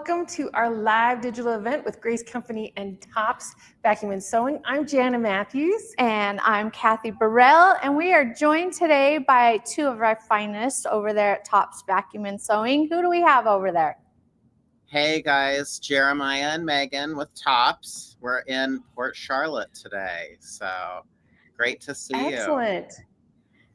welcome to our live digital event with Grace Company and Tops Vacuum and Sewing. I'm Jana Matthews. And I'm Kathy Burrell, and we are joined today by two of our finest over there at Tops Vacuum and Sewing. Who do we have over there? Hey guys, Jeremiah and Megan with Tops. We're in Port Charlotte today, so great to see you. Excellent.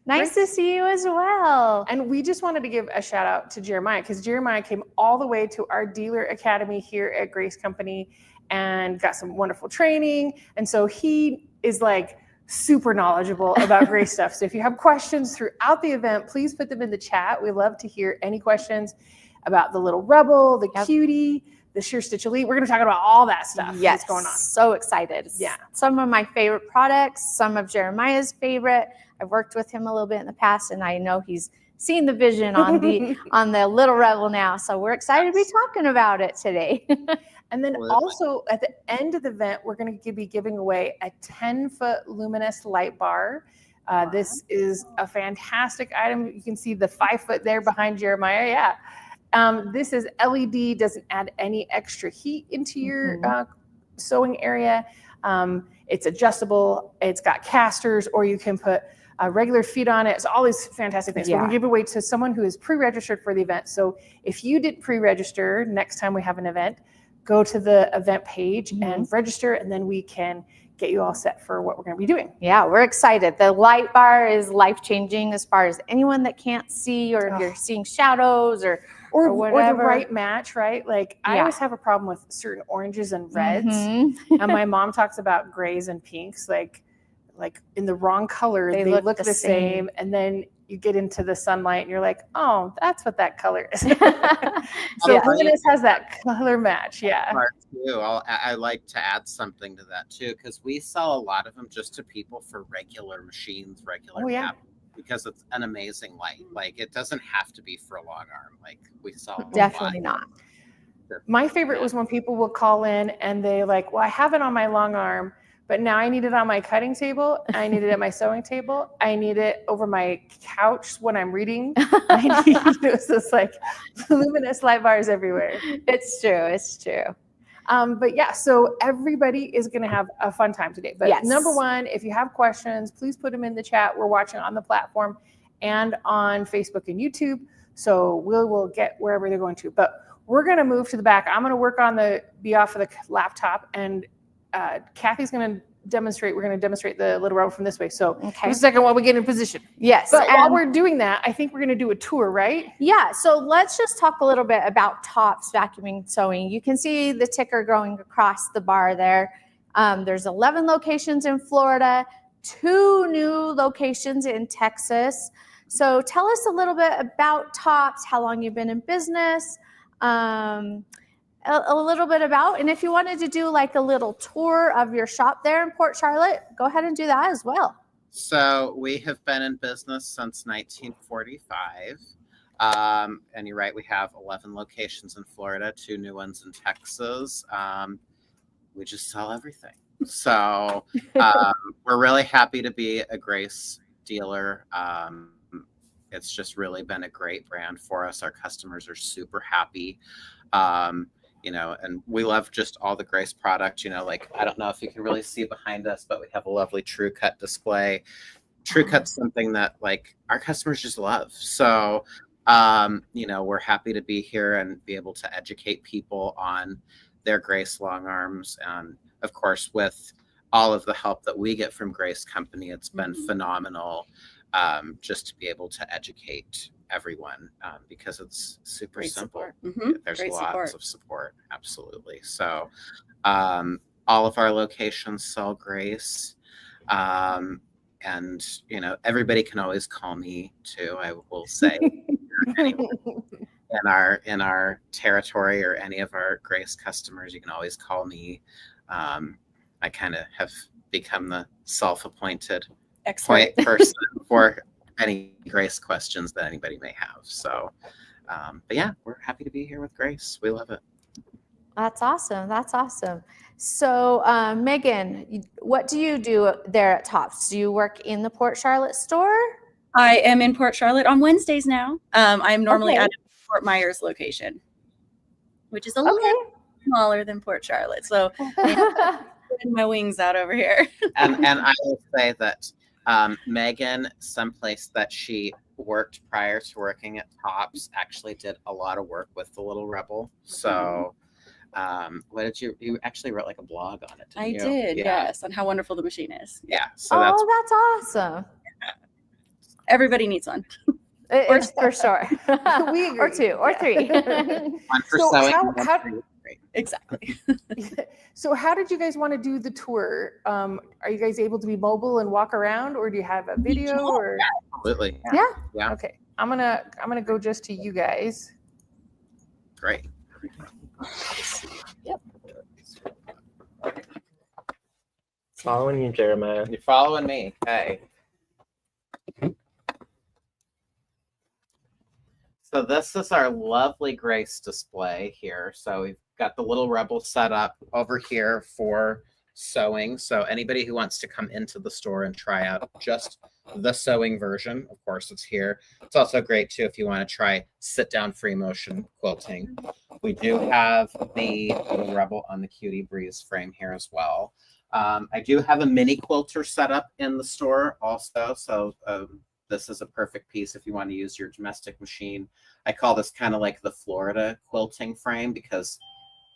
Nice to see you as well. And we just wanted to give a shout out to Jeremiah because Jeremiah came all the way to our dealer academy here at Grace Company and got some wonderful training. And so he is like super knowledgeable about Grace stuff. So if you have questions throughout the event, please put them in the chat. We love to hear any questions about the Little Rebel, the Cutie, the Surestitch Elite. We're going to talk about all that stuff that's going on. So excited. Yeah. Some of my favorite products, some of Jeremiah's favorite. I've worked with him a little bit in the past, and I know he's seen the vision on the on the Little Rebel now. So we're excited to be talking about it today. And then also at the end of the event, we're going to be giving away a 10-foot luminous light bar. This is a fantastic item. You can see the 5-foot there behind Jeremiah. Yeah. This is LED, doesn't add any extra heat into your sewing area. It's adjustable. It's got casters, or you can put regular feet on it. It's all these fantastic things. We're going to give away to someone who is pre-registered for the event. So if you didn't pre-register, next time we have an event, go to the event page and register, and then we can get you all set for what we're going to be doing. Yeah, we're excited. The light bar is life-changing as far as anyone that can't see, or if you're seeing shadows or whatever. Or the right match, right? Like I always have a problem with certain oranges and reds. And my mom talks about grays and pinks, like in the wrong color, they look the same. And then you get into the sunlight and you're like, oh, that's what that color is. So luminous has that color match. Yeah. I like to add something to that too, because we sell a lot of them just to people for regular machines, because it's an amazing light. Like it doesn't have to be for a long arm. Like we sell definitely not. My favorite was when people will call in and they like, well, I have it on my long arm, but now I need it on my cutting table. I need it at my sewing table. I need it over my couch when I'm reading. It's just like luminous light bars everywhere. It's true. It's true. But yeah, so everybody is going to have a fun time today. But number one, if you have questions, please put them in the chat. We're watching on the platform and on Facebook and YouTube. So we will get wherever they're going to. But we're going to move to the back. I'm going to work on be off of the laptop, and Kathy's going to demonstrate. We're going to demonstrate the Little Rebel from this way. So just a second while we get in position. Yes. But while we're doing that, I think we're going to do a tour, right? Yeah. So let's just talk a little bit about Tops Vacuuming Sewing. You can see the ticker going across the bar there. There's 11 locations in Florida, 2 new locations in Texas. So tell us a little bit about Tops, how long you've been in business, a little bit about, and if you wanted to do like a little tour of your shop there in Port Charlotte, go ahead and do that as well. So we have been in business since 1945. And you're right, we have 11 locations in Florida, 2 new ones in Texas. We just sell everything. So we're really happy to be a Grace dealer. It's just really been a great brand for us. Our customers are super happy. And we love just all the Grace product, like, I don't know if you can really see behind us, but we have a lovely True Cut display. True Cut's something that like our customers just love. So, we're happy to be here and be able to educate people on their Grace long arms. And of course, with all of the help that we get from Grace Company, it's been phenomenal just to be able to educate everyone because it's super simple. There's lots of support. Absolutely. So all of our locations sell Grace. And everybody can always call me too. I will say in our territory or any of our Grace customers, you can always call me. I kind of have become the self-appointed point person for any Grace questions that anybody may have. So, but yeah, we're happy to be here with Grace. We love it. That's awesome. That's awesome. So, Megan, what do you do there at Tops? Do you work in the Port Charlotte store? I am in Port Charlotte on Wednesdays now. I'm normally at a Fort Myers location. which is a little smaller than Port Charlotte. So I'm putting my wings out over here. And I will say that Megan, someplace that she worked prior to working at Tops, actually did a lot of work with the Little Rebel. So what did you actually wrote like a blog on it? I did, yes, on how wonderful the machine is. Yeah. So that's awesome. Everybody needs one. It's for sure. We agree. Or two or three. one for So sewing. how- and one how- for great. Exactly. So how did you guys want to do the tour? Are you guys able to be mobile and walk around, or do you have a video? Or Absolutely. Yeah. okay, I'm gonna go just to you guys. Great. Yep. Following you, Jeremiah. You're following me. Okay. So this is our lovely Grace display here. So we've got the Little Rebel set up over here for sewing. So anybody who wants to come into the store and try out just the sewing version, of course, it's here. It's also great too if you want to try sit down free motion quilting. We do have the Little Rebel on the Cutie Breeze frame here as well. I do have a mini quilter set up in the store also. So this is a perfect piece if you want to use your domestic machine. I call this kind of like the Florida quilting frame because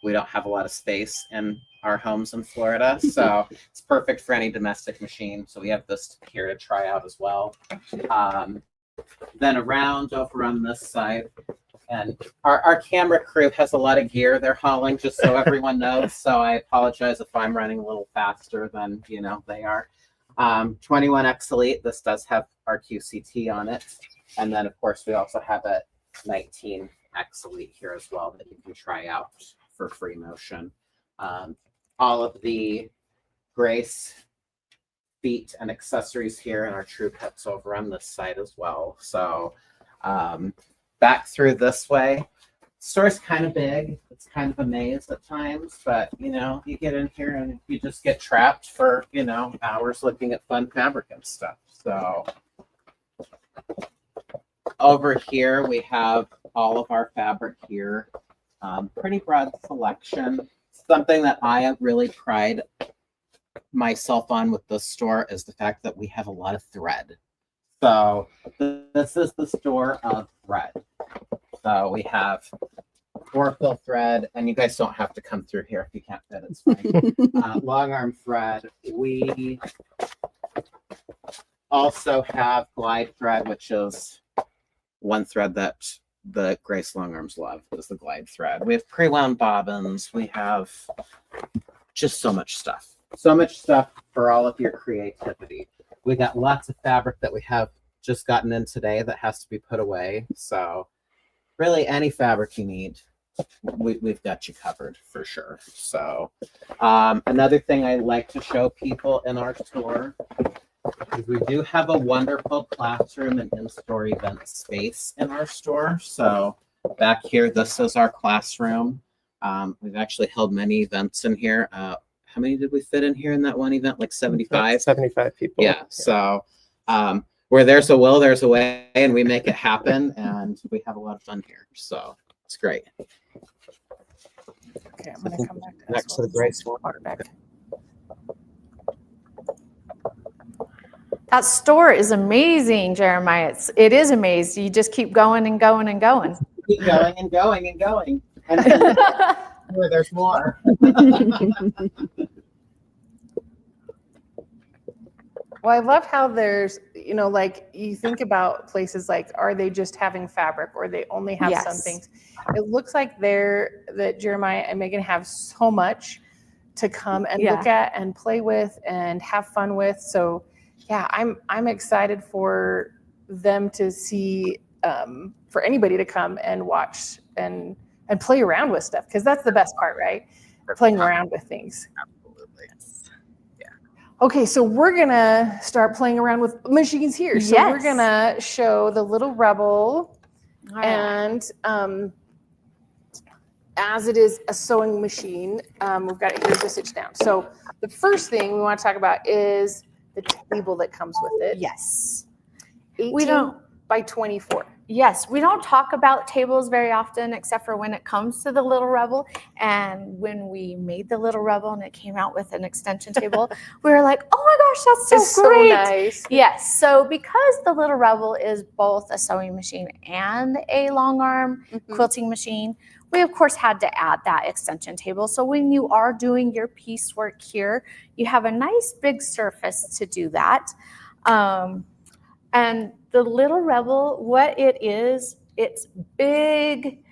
we don't have a lot of space in our homes in Florida. So it's perfect for any domestic machine. So we have this here to try out as well. Then around over on this side, and our camera crew has a lot of gear they're hauling, just so everyone knows. So I apologize if I'm running a little faster than they are. 21X Elite, this does have our QCT on it. And then of course we also have a 19X Elite here as well that you can try out for free motion. All of the Grace feet and accessories here and our true cuts over on this side as well. So back through this way. Store's kind of big. It's kind of a maze at times, but you get in here and you just get trapped for hours looking at fun fabric and stuff. So over here we have all of our fabric here. Pretty broad selection. Something that I really pride myself on with this store is the fact that we have a lot of thread. So this is the store of thread. So we have Orfill thread, and you guys don't have to come through here if you can't fit, it's fine. Long arm thread. We also have glide thread, which is one thread that the Grace long arms love, is the glide thread. We have pre-wound bobbins. We have just so much stuff. So much stuff for all of your creativity. We got lots of fabric that we have just gotten in today that has to be put away. So really any fabric you need, we've got you covered for sure. So another thing I like to show people in our store is we do have a wonderful classroom and in-store event space in our store. So back here, this is our classroom. We've actually held many events in here. How many did we fit in here in that one event? Like 75? 75 people. Yeah. So where there's a will, there's a way, and we make it happen, and we have a lot of fun here. So it's great. Okay, I'm gonna come back to this Next to the one. Grace one. Water back. That store is amazing, Jeremiah. It is amazing. You just keep going and going and going. Keep going and going and going. And where there's more. Well, I love how there's, like you think about places like, are they just having fabric or they only have some Yes. things? It looks like that Jeremiah and Megan have so much to come and look at and play with and have fun with. So yeah, I'm excited for them to see, for anybody to come and watch and play around with stuff, because that's the best part, right? Playing around with things. Absolutely. Okay, so we're gonna start playing around with machines here. So we're Yes. gonna show the Little Rebel, All right. and as it is a sewing machine, we've got it here to stitch down. So the first thing we want to talk about is the table that comes with it. Yes. 18 We don't- by 24. Yes, we don't talk about tables very often, except for when it comes to the Little Rebel. And when we made the Little Rebel and it came out with an extension table, we were like, oh my gosh, that's It's so great. so nice. Yes, so because the Little Rebel is both a sewing machine and a long arm quilting machine, we of course had to add that extension table. So when you are doing your piecework here, you have a nice big surface to do that. And the Little Rebel, what it is, it's big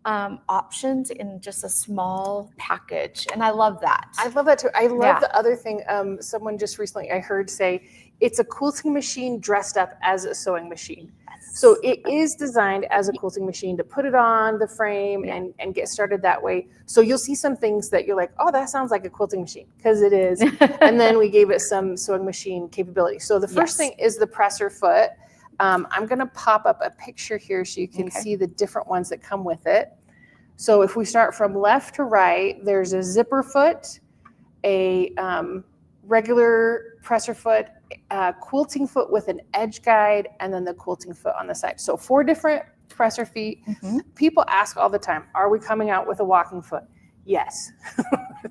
options in just a small package. And I love that. I love that too. I love Yeah. the other thing. Someone just recently I heard say it's a quilting machine dressed up as a sewing machine. So it is designed as a quilting machine to put it on the frame and get started that way. So you'll see some things that you're like, oh, that sounds like a quilting machine, because it is. And then we gave it some sewing machine capability. So the first thing is the presser foot. I'm going to pop up a picture here so you can see the different ones that come with it. So if we start from left to right, there's a zipper foot, a regular presser foot, quilting foot with an edge guide, and then the quilting foot on the side. So 4 different presser feet. People ask all the time, are we coming out with a walking foot? Yes.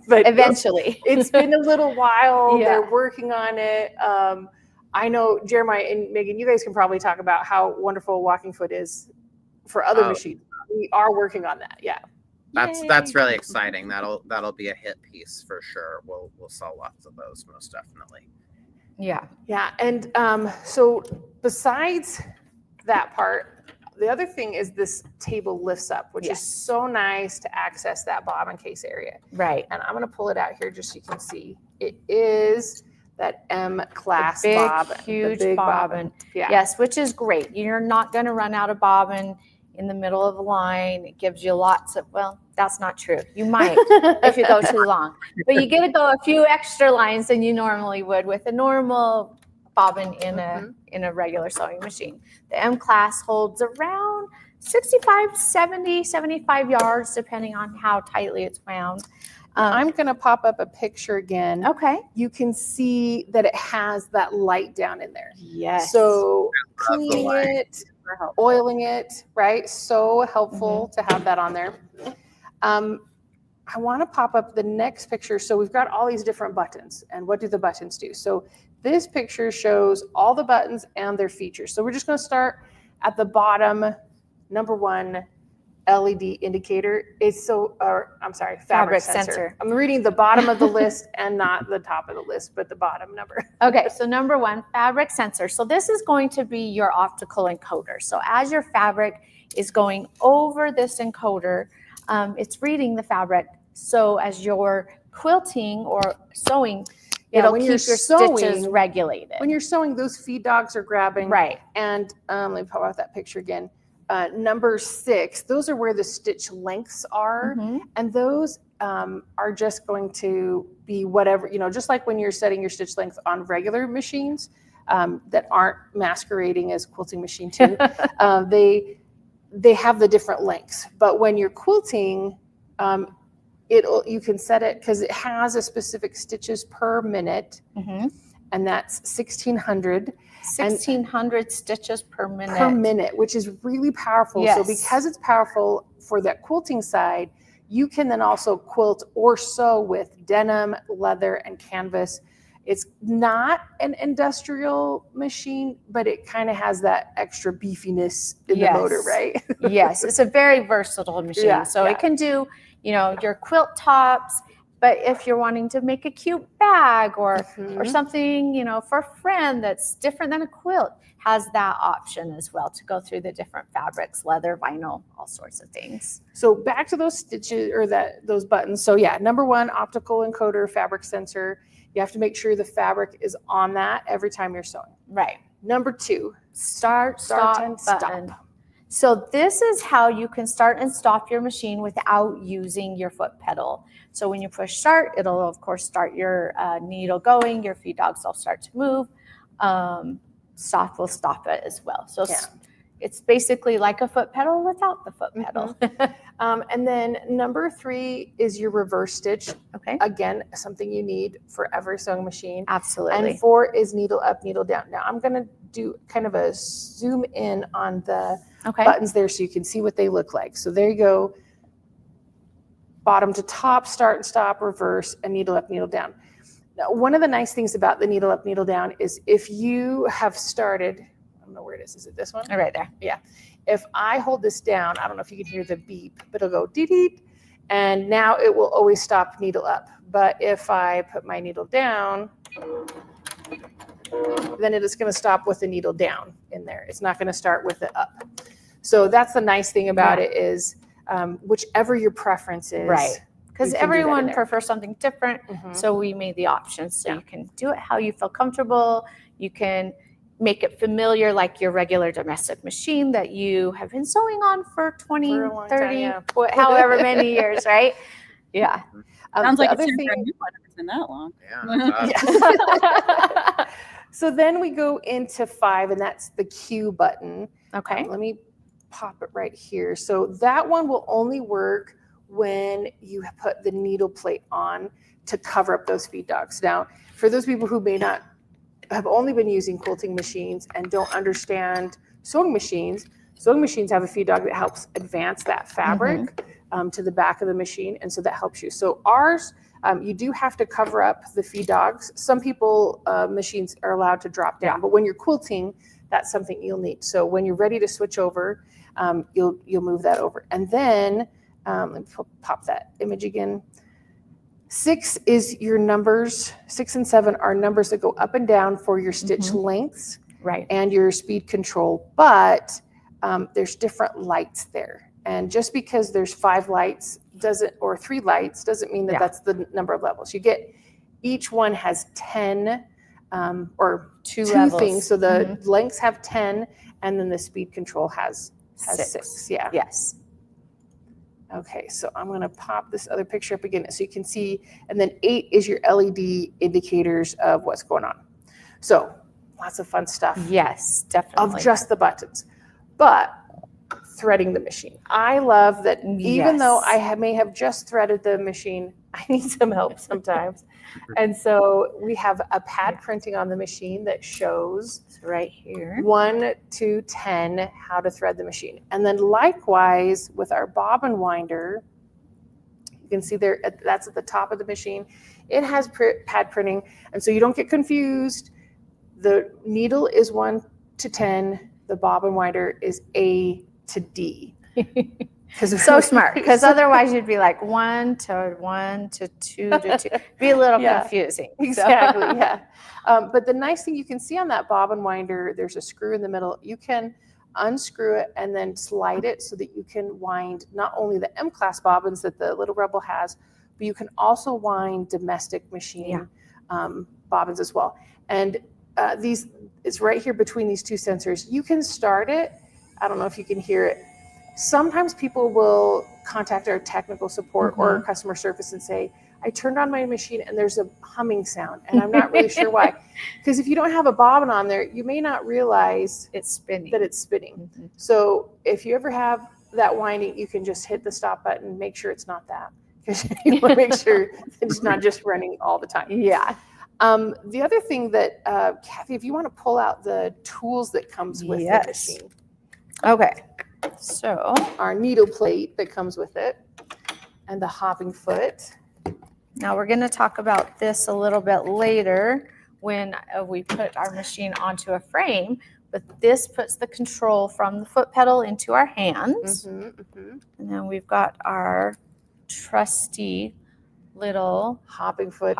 But eventually. it's been a little while. They're working on it. I know Jeremiah and Megan, you guys can probably talk about how wonderful a walking foot is for other machines. We are working on that. Yeah. That's really exciting. That'll be a hit piece for sure. We'll sell lots of those, most definitely. Yeah. Yeah. And so besides that part, the other thing is this table lifts up, which is so nice to access that bobbin case area. Right. And I'm going to pull it out here just so you can see. It is that M class big, bobbin. huge the big bobbin. Yeah. Yes, which is great. You're not going to run out of bobbin in the middle of the line. It gives you lots of, well, that's not true. You might if you go too long, but you get to go a few extra lines than you normally would with a normal bobbin in a regular sewing machine. The M class holds around 65, 70, 75 yards, depending on how tightly it's wound. I'm going to pop up a picture again. Okay. You can see that it has that light down in there. Yes. So cleaning it, oiling it, right? So helpful to have that on there. I want to pop up the next picture. So we've got all these different buttons, and what do the buttons do? So this picture shows all the buttons and their features. So we're just going to start at the bottom, number 1, LED indicator. Fabric sensor. I'm reading the bottom of the list and not the top of the list, but the bottom number. Okay, so number 1, fabric sensor. So this is going to be your optical encoder. So as your fabric is going over this encoder, it's reading the fabric. So as you're quilting or sewing, it'll keep your stitches regulated. When you're sewing, those feed dogs are grabbing. Right. And let me pop out that picture again. Number 6, those are where the stitch lengths are. And those are just going to be whatever, just like when you're setting your stitch length on regular machines that aren't masquerading as quilting machine too. They have the different lengths. But when you're quilting, you can set it because it has a specific stitches per minute. And that's 1,600. 1,600 stitches per minute. Per minute, which is really powerful. Yes. So because it's powerful for that quilting side, you can then also quilt or sew with denim, leather, and canvas. It's not an industrial machine, but it kind of has that extra beefiness in the motor, right? Yes, it's a very versatile machine. It can do, your quilt tops. But if you're wanting to make a cute bag or something, for a friend that's different than a quilt, has that option as well to go through the different fabrics, leather, vinyl, all sorts of things. So back to those stitches or those buttons. So yeah, number 1, optical encoder, fabric sensor. You have to make sure the fabric is on that every time you're sewing. Right. Number 2, start and button. stop. So this is how you can start and stop your machine without using your foot pedal. So when you push start, it'll of course start your needle going, your feed dogs will start to move. Stop will stop it as well. So It's basically like a foot pedal without the foot pedal. And then number 3 is your reverse stitch. Okay. Again, something you need for every sewing machine. Absolutely. And 4 is needle up, needle down. Now I'm going to do kind of a zoom in on the buttons there so you can see what they look like. So there you go. Bottom to top, start and stop, reverse, and needle up, needle down. Now, one of the nice things about the needle up, needle down is if you have started, I don't know where it is. Is it this one? Right there. Yeah. If I hold this down, I don't know if you can hear the beep, but it'll go dee-dee, and now it will always stop needle up. But if I put my needle down, then it is going to stop with the needle down in there. It's not going to start with it up. So that's the nice thing about it is whichever your preference is. Right. Because you can do that in everyone there. prefers something different. So we made the options so you can do it how you feel comfortable. You can make it familiar like your regular domestic machine that you have been sewing on for 20, For a long 30, time, however many years, right? Yeah. Sounds the like it's other time for a thing- new one if it's been that long. Yeah. So then we go into 5, and that's the Q button. Okay. Let me pop it right here. So that one will only work when you put the needle plate on to cover up those feed dogs. Now, for those people who may not have only been using quilting machines and don't understand sewing machines have a feed dog that helps advance that fabric to the back of the machine, and so that helps you. So ours, you do have to cover up the feed dogs. Some people, machines are allowed to drop down, but when you're quilting, that's something you'll need. So when you're ready to switch over, you'll move that over. And then, let me pop that image again. 6 is your numbers. 6 and 7 are numbers that go up and down for your stitch lengths and your speed control. But there's different lights there. And just because there's 5 lights or 3 lights doesn't mean that that's the number of levels. You get, each one has 10 or two things. So the lengths have 10, and then the speed control has 6. Yeah. Yes. Okay, so I'm going to pop this other picture up again so you can see. And then 8 is your LED indicators of what's going on. So lots of fun stuff. Yes, definitely. Of just the buttons. But threading the machine. I love that even though I may have just threaded the machine, I need some help sometimes. And so we have a pad printing on the machine that shows right here 1 to 10 how to thread the machine. And then likewise with our bobbin winder, you can see there, that's at the top of the machine. It has pad printing. And so you don't get confused. The needle is 1 to 10. The bobbin winder is A to D. So smart, because otherwise you'd be like 1 to 1 to 2 to 2. Be a little confusing. Exactly, yeah. But the nice thing you can see on that bobbin winder, there's a screw in the middle. You can unscrew it and then slide it so that you can wind not only the M-class bobbins that the Little Rebel has, but you can also wind domestic machine bobbins as well. And it's right here between these 2 sensors. You can start it. I don't know if you can hear it. Sometimes people will contact our technical support or customer service and say, I turned on my machine and there's a humming sound and I'm not really sure why. Because if you don't have a bobbin on there, you may not realize that it's spinning. So if you ever have that winding, you can just hit the stop button, make sure it's not that. Because you want to make sure it's not just running all the time. Yeah. The other thing that, Kathy, if you want to pull out the tools that comes with the machine. Okay. So our needle plate that comes with it and the hopping foot. Now we're going to talk about this a little bit later when we put our machine onto a frame, but this puts the control from the foot pedal into our hands. And then we've got our trusty little hopping foot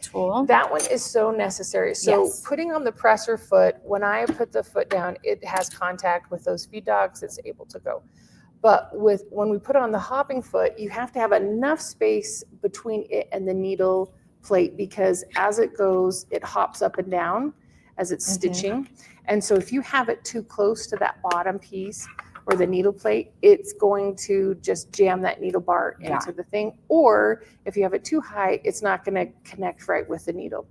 tool. That one is so necessary. So putting on the presser foot, when I put the foot down, it has contact with those feed dogs. It's able to go. But when we put on the hopping foot, you have to have enough space between it and the needle plate, because as it goes, it hops up and down as it's stitching. And so if you have it too close to that bottom piece or the needle plate, it's going to just jam that needle bar into the thing. Or if you have it too high, it's not going to connect right with the needle.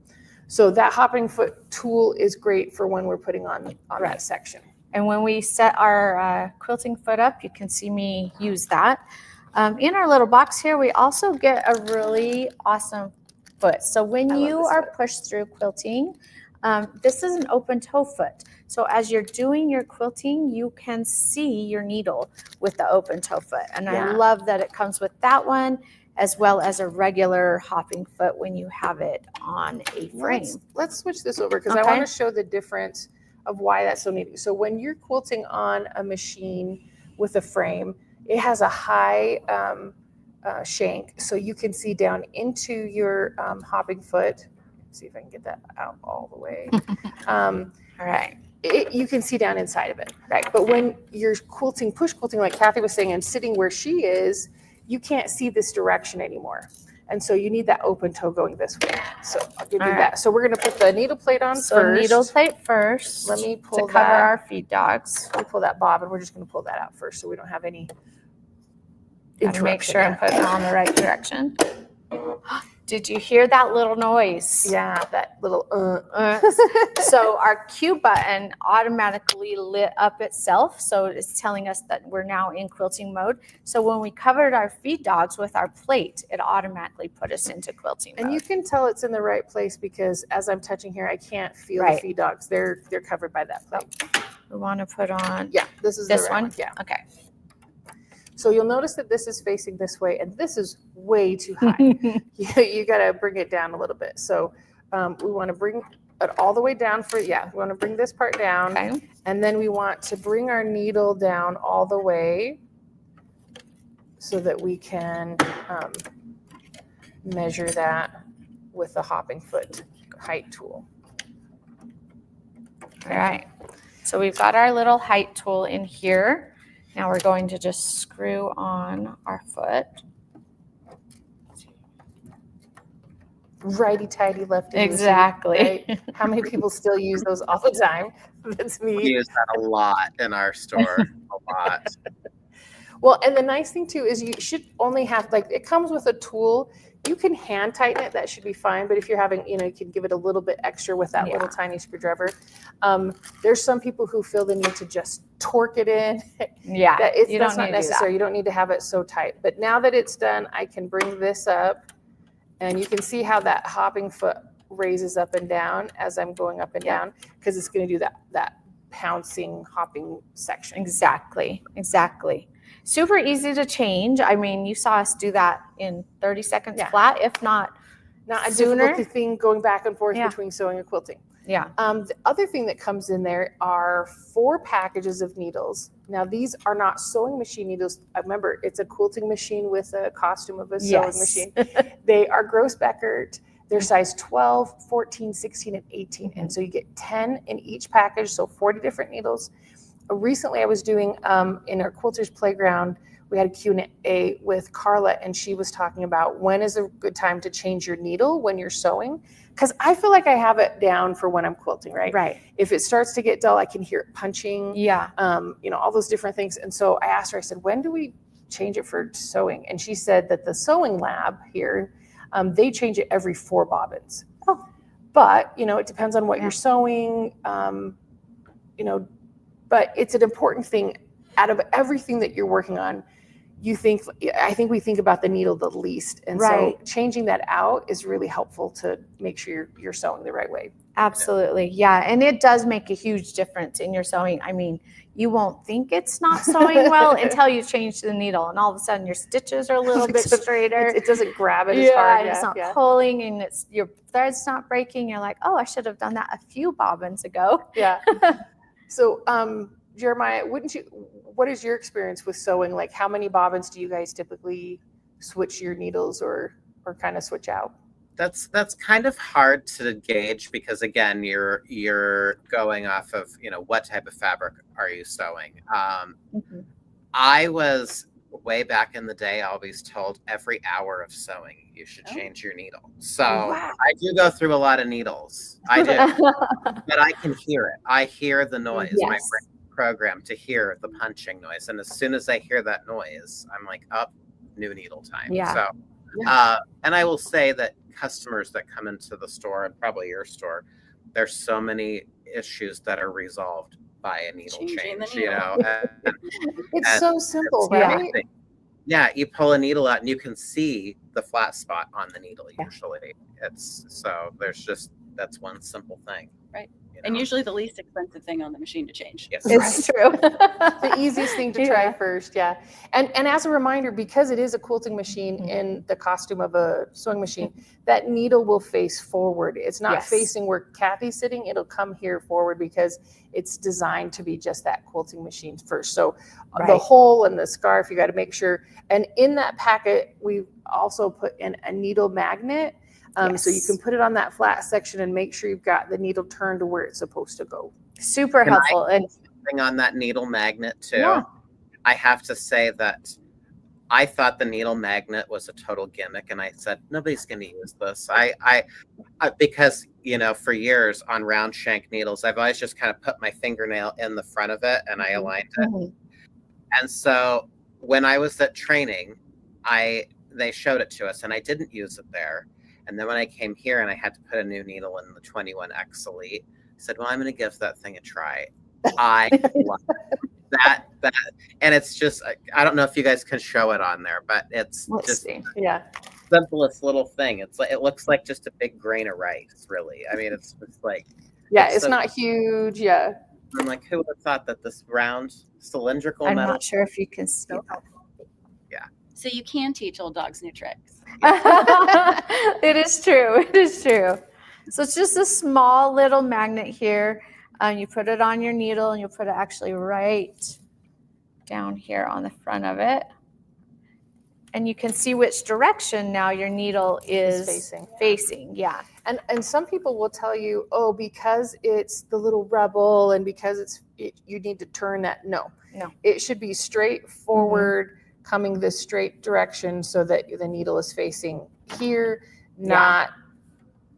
So that hopping foot tool is great for when we're putting on that section. And when we set our quilting foot up, you can see me use that. In our little box here, we also get a really awesome foot. So when you are pushed through quilting, this is an open toe foot. So as you're doing your quilting, you can see your needle with the open toe foot. And I love that it comes with that one, as well as a regular hopping foot when you have it on a frame. Let's switch this over because I want to show the difference of why that's so neat. So when you're quilting on a machine with a frame, it has a high shank, so you can see down into your hopping foot. Let's see if I can get that out all the way. All right. You can see down inside of it, right? But when you're quilting, push quilting, like Kathy was saying, and sitting where she is, you can't see this direction anymore. And so you need that open toe going this way. So I'll give you that. So we're going to put the needle plate on first. So needle plate first. Let me pull to cover our feed dogs. Let me pull that bobbin. We're just going to pull that out first so we don't have any interruption. Make sure I'm putting it on the right direction. Did you hear that little noise? Yeah, that little So our Q button automatically lit up itself. So it's telling us that we're now in quilting mode. So when we covered our feed dogs with our plate, it automatically put us into quilting mode. And you can tell it's in the right place because as I'm touching here, I can't feel the feed dogs. They're covered by that plate. We want to put on. Yeah, this is this the right one. Yeah. Okay. So you'll notice that this is facing this way, and this is way too high. you got to bring it down a little bit. So we want to bring it all the way down we want to bring this part down. Okay. And then we want to bring our needle down all the way so that we can measure that with the hopping foot height tool. All right. So we've got our little height tool in here. Now we're going to just screw on our foot. Righty-tighty, lefty. Exactly. Right? How many people still use those all the time? That's me. We use that a lot in our store. A lot. Well, and the nice thing too is you should only have, like, it comes with a tool. You can hand tighten it. That should be fine. But if you're having, you can give it a little bit extra with that little tiny screwdriver. There's some people who feel the need to just torque it in. Yeah, that's not necessary. You don't need to have it so tight. But now that it's done, I can bring this up, and you can see how that hopping foot raises up and down as I'm going up and down, because it's going to do that pouncing, hopping section. Exactly. Super easy to change. I mean, you saw us do that in 30 seconds flat, if not a sooner. difficult thing going back and forth between sewing and quilting. Yeah. The other thing that comes in there are 4 packages of needles. Now, these are not sewing machine needles. Remember, it's a quilting machine with a costume of a sewing machine. They are Grossbeckert. They're size 12, 14, 16, and 18. And so you get 10 in each package, so 40 different needles. Recently, I was doing in our Quilters Playground, we had a Q&A with Carla, and she was talking about when is a good time to change your needle when you're sewing. Because I feel like I have it down for when I'm quilting, right? Right. If it starts to get dull, I can hear it punching. Yeah. All those different things. And so I asked her, I said, when do we change it for sewing? And she said that the sewing lab here, they change it every 4 bobbins. Oh. But, it depends on what you're sewing, but it's an important thing. Out of everything that you're working on, I think we think about the needle the least. And so changing that out is really helpful to make sure you're sewing the right way. Absolutely. Yeah. And it does make a huge difference in your sewing. I mean, you won't think it's not sewing well until you change the needle, and all of a sudden your stitches are a little bit straighter. It doesn't grab it as hard. It's not pulling, and your thread's not breaking. You're like, oh, I should have done that a few bobbins ago. Yeah. So, Jeremiah, what is your experience with sewing? Like, how many bobbins do you guys typically switch your needles or kind of switch out? That's kind of hard to gauge because, again, you're going off of, what type of fabric are you sewing? I was way back in the day always told every hour of sewing you should change your needle. So I do go through a lot of needles. I do. But I can hear it. I hear the noise. Yes. My brain programmed to hear the punching noise. And as soon as I hear that noise, I'm like, up, new needle time. Yeah. So and I will say that customers that come into the store, and probably your store, there's so many issues that are resolved by a needle Changing the change, you know. It's And so simple, Yeah. right? yeah, you pull a needle out and you can see the flat spot on the needle. Yeah. Usually, it's so that's one simple thing, Right. you And know? usually the least expensive thing on the machine to change. Yes. It's true. The easiest thing to try Yeah. first, yeah. And as a reminder, because it is a quilting machine Mhm. in the costume of a sewing machine, that needle will face forward. It's not Yes. facing where Kathy's sitting. It'll come here forward because it's designed to be just that quilting machine first. So the Right. hole and the scarf, you got to make sure. And in that packet, we've also put in a needle magnet. So you Yes. can put it on that flat section and make sure you've got the needle turned to where it's supposed to go. Super Can I- helpful. And Thing on that needle magnet too. Yeah. I have to say that I thought the needle magnet was a total gimmick, and I said nobody's going to use this. I because you know for years on round shank needles, I've always just kind of put my fingernail in the front of it and I aligned it. Mhm. And so when I was at training, they showed it to us, and I didn't use it there. And then when I came here and I had to put a new needle in the 21X Elite, I said, well, I'm going to give that thing a try. I love that. And it's just, I don't know if you guys can show it on there, but it's Let's just see. Yeah. the simplest little thing. It's like, it looks like just a big grain of rice, really. I mean, it's like, Yeah, It's it's so- not huge. Yeah. I'm like, who would have thought that this round cylindrical I'm metal? not sure if you can see that. So you can teach old dogs new tricks. It is true. It is true. So it's just a small little magnet here. You put it on your needle and you put it actually right down here on the front of it. And you can see which direction now your needle is facing. Yeah. And some people will tell you, oh, because it's the little rebel and because you need to turn that. No, it should be straight forward, coming this straight direction so that the needle is facing here, not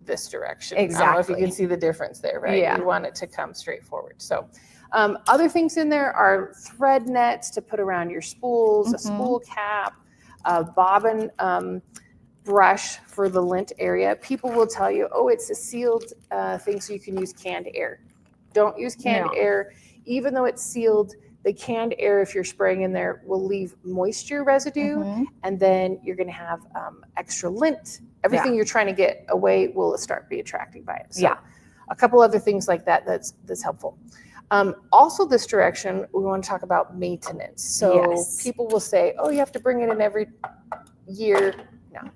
this direction. I don't know if you Exactly. can see the difference there, right? Yeah. You want it to come straight forward. So other things in there are thread nets to put around your spools, a spool cap, a bobbin brush for the lint area. People will tell you, oh, it's a sealed thing so you can use canned air. Don't use canned air. Even though it's sealed, the canned air, if you're spraying in there, will leave moisture residue, and then you're going to have extra lint. Everything you're trying to get away will start be attracted by it. So a couple other things like that that's helpful. Also, this direction, we want to talk about maintenance. So people will say, oh, you have to bring it in every year. No.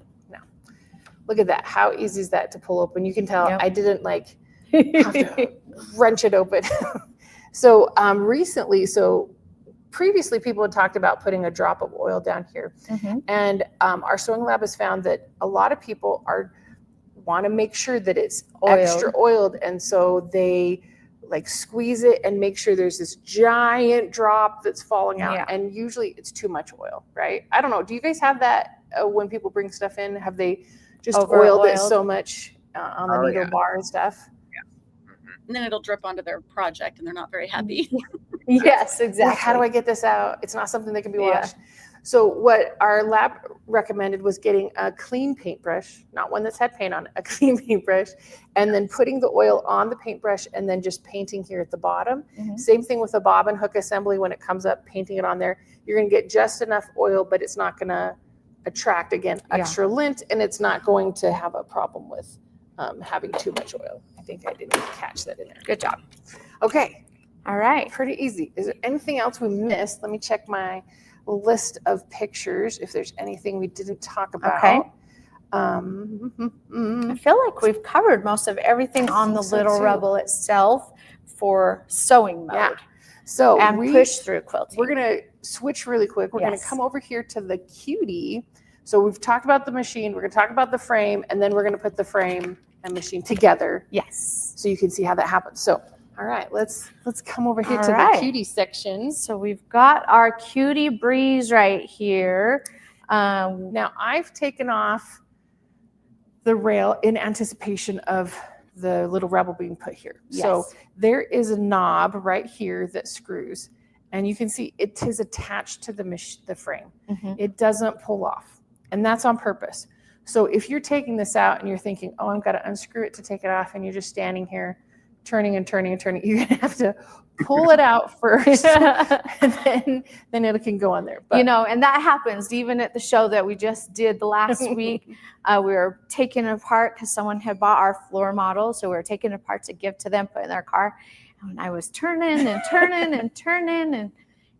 Look at that. How easy is that to pull open? You can tell I didn't like have to wrench it open. So previously people had talked about putting a drop of oil down here. And our sewing lab has found that a lot of people want to make sure that it's extra oiled. And so they like squeeze it and make sure there's this giant drop that's falling out. And usually it's too much oil, right? I don't know. Do you guys have that when people bring stuff in? Have they just oiled it so much on the needle bar and stuff? And then it'll drip onto their project and they're not very happy. Yes, exactly. Like, how do I get this out? It's not something that can be washed. So what our lab recommended was getting a clean paintbrush, not one that's had paint on it, a clean paintbrush, and then putting the oil on the paintbrush and then just painting here at the bottom. Same thing with the bobbin hook assembly. When it comes up, painting it on there. You're going to get just enough oil, but it's not going to attract, again, extra lint, and it's not going to have a problem with having too much oil. I think I didn't catch that in there. Good job. Okay. All right. Pretty easy. Is there anything else we missed? Let me check my list of pictures if there's anything we didn't talk about. Okay. I feel like we've covered most of everything on the Little Rebel itself for sewing mode. Yeah. So and push through quilting. We're going to switch really quick. We're going to come over here to the Cutie. So we've talked about the machine. We're going to talk about the frame, and then we're going to put the frame and machine together. Yes. So you can see how that happens. So, all right, let's come over here to the Cutie section. So we've got our Cutie Breeze right here. Now I've taken off the rail in anticipation of the Little Rebel being put here. Yes. So there is a knob right here that screws, and you can see it is attached to the frame. It doesn't pull off, and that's on purpose. So if you're taking this out and you're thinking, oh, I've got to unscrew it to take it off, and you're just standing here, turning and turning and turning. You're gonna have to pull it out first, and then it can go on there. But you know, and that happens even at the show that we just did the last week. We were taking it apart because someone had bought our floor model, so we were taking it apart to give to them, put in their car. And I was turning and turning and turning and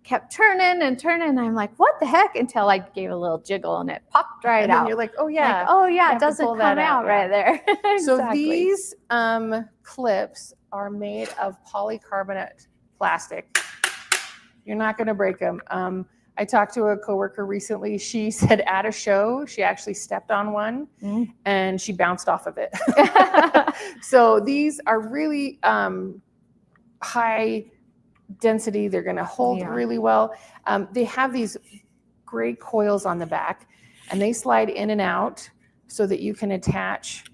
kept turning and turning. And I'm like, what the heck? Until I gave a little jiggle and it popped right and out. then you're like, oh yeah, like, oh yeah, you it have to doesn't pull come that out out, right there. So Exactly. these clips are made of polycarbonate plastic. You're not going to break them. I talked to a coworker recently. She said at a show, she actually stepped on one and she bounced off of it. So these are really high density. They're going to hold really well. They have these gray coils on the back, and they slide in and out so that you can attach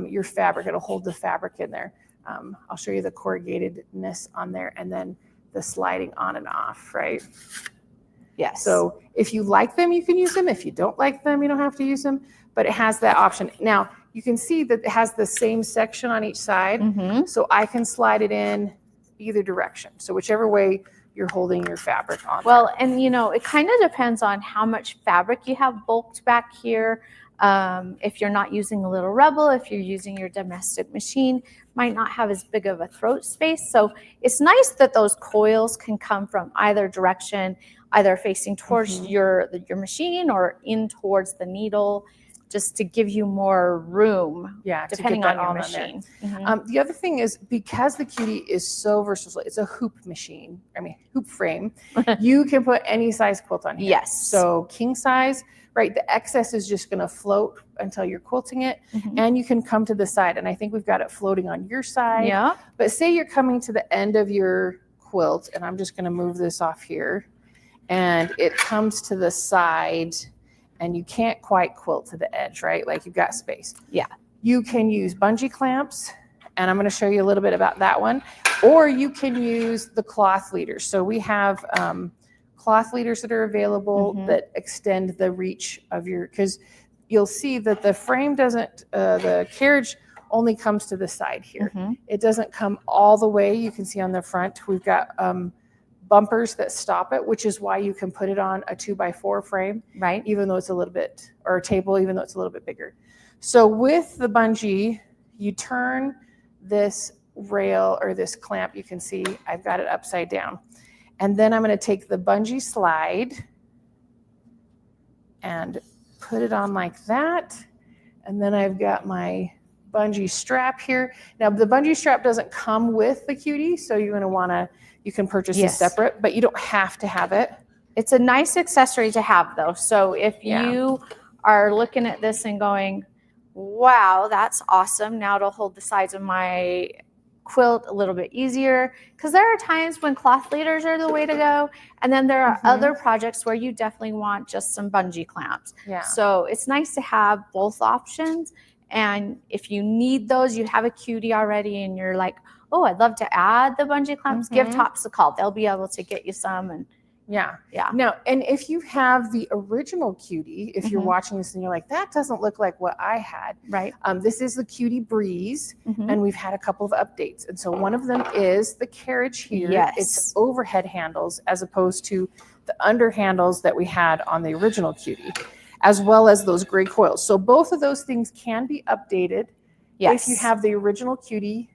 your fabric. It'll hold the fabric in there. I'll show you the corrugatedness on there, and then the sliding on and off, right? Yes. So if you like them, you can use them. If you don't like them, you don't have to use them, but it has that option. Now, you can see that it has the same section on each side, so I can slide it in either direction. So whichever way you're holding your fabric on. Well, and you know, it kind of depends on how much fabric you have bulked back here. If you're not using a Little Rebel, if you're using your domestic machine, might not have as big of a throat space. So it's nice that those coils can come from either direction, either facing towards your machine or in towards the needle, just to give you more room, depending on your machine. The other thing is, because the Cutie is so versatile, it's a hoop machine, hoop frame, you can put any size quilt on here. Yes. So king size, right? The excess is just going to float until you're quilting it, and you can come to the side. And I think we've got it floating on your side. Yeah. But say you're coming to the end of your quilt, and I'm just going to move this off here, and it comes to the side, and you can't quite quilt to the edge, right? Like you've got space. Yeah. You can use bungee clamps, and I'm going to show you a little bit about that one. Or you can use the cloth leaders. So we have cloth leaders that are available that extend the reach of your, because you'll see that the frame doesn't, the carriage only comes to the side here. It doesn't come all the way. You can see on the front, we've got bumpers that stop it, which is why you can put it on a 2x4 frame, right? Even though it's a little bit, or a table, even though it's a little bit bigger. So with the bungee, you turn this rail or this clamp, you can see I've got it upside down. And then I'm going to take the bungee slide and put it on like that. And then I've got my bungee strap here. Now the bungee strap doesn't come with the Cutie, so you're going to want to, you can purchase it separate, but you don't have to have it. It's a nice accessory to have though. So if you are looking at this and going, wow, that's awesome. Now it'll hold the sides of my quilt a little bit easier, because there are times when cloth leaders are the way to go, and then there are other projects where you definitely want just some bungee clamps. So it's nice to have both options, and if you need those, you have a Cutie already and you're like, oh, I'd love to add the bungee clamps, give Tops a call. They'll be able to get you some. And now, and if you have the original Cutie, if you're watching this and you're like, that doesn't look like what I had, right? This is the Cutie Breeze, and we've had a couple of updates. And so one of them is the carriage here. It's overhead handles as opposed to the under handles that we had on the original Cutie, as well as those gray coils. So both of those things can be updated. If you have the original Cutie,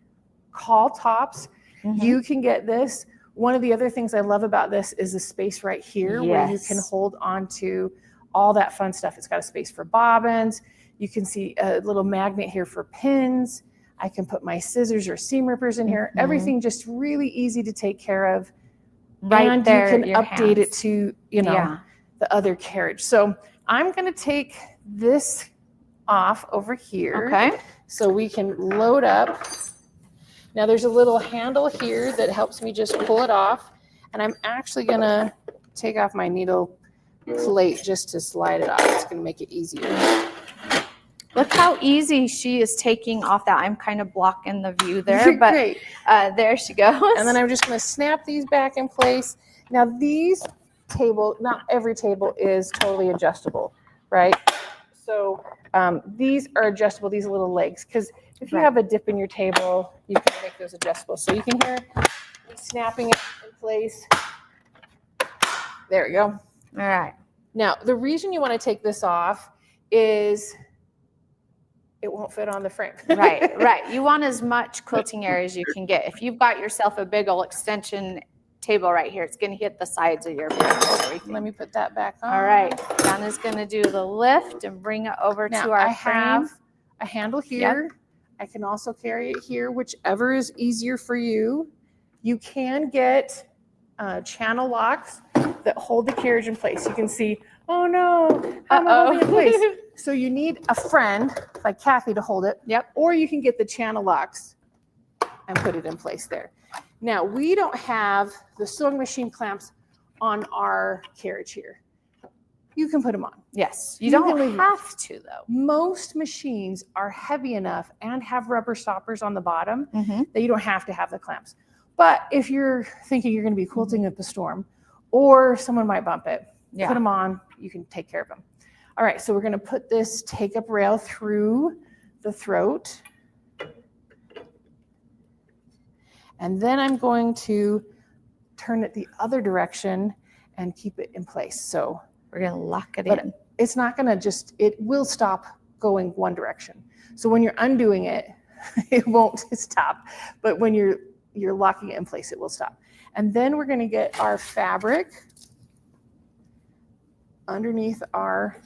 call Tops. You can get this. One of the other things I love about this is the space right here where you can hold on to all that fun stuff. It's got a space for bobbins. You can see a little magnet here for pins. I can put my scissors or seam rippers in here. Everything just really easy to take care of. Right and there, you can update it to, the other carriage. So I'm going to take this off over here. Okay. So we can load up. Now there's a little handle here that helps me just pull it off. And I'm actually going to take off my needle plate just to slide it off. It's going to make it easier. Look how easy she is taking off that. I'm kind of blocking the view there, but there she goes. And then I'm just going to snap these back in place. Now these tables, not every table is totally adjustable, right? So these are adjustable, these little legs, because if you Right. have a dip in your table, you can make those adjustable. So you can hear me snapping it in place. There we go. All right. Now, the reason you want to take this off is it won't fit on the frame. Right, right. You want as much quilting area as you can get. If you've got yourself a big old extension table right here, it's going to hit the sides of your frame. Let me put that back on. All right. Donna's going to do the lift and bring it over Now, to our I frame. have a handle here. I can also carry it here, whichever is easier for you. You can get channel locks that hold the carriage in place. You can see, oh no, how am I holding it in place? So you need a friend like Kathy to hold it. Yep. Or you can get the channel locks and put it in place there. Now, we don't have the sewing machine clamps on our carriage here. You can put them on. Yes. You You don't can leave- have to, though. Most machines are heavy enough and have rubber stoppers on the bottom Mm-hmm. that you don't have to have the clamps. But if you're thinking you're going to be quilting up a storm or someone might bump it, Yeah. put them on, you can take care of them. All right, so we're going to put this take-up rail through the throat. And then I'm going to turn it the other direction and keep it in place. So We're going to lock it But- in. it's not going to just, it will stop going one direction. So when you're undoing it, it won't stop. But when you're locking it in place, it will stop. And then we're going to get our fabric underneath our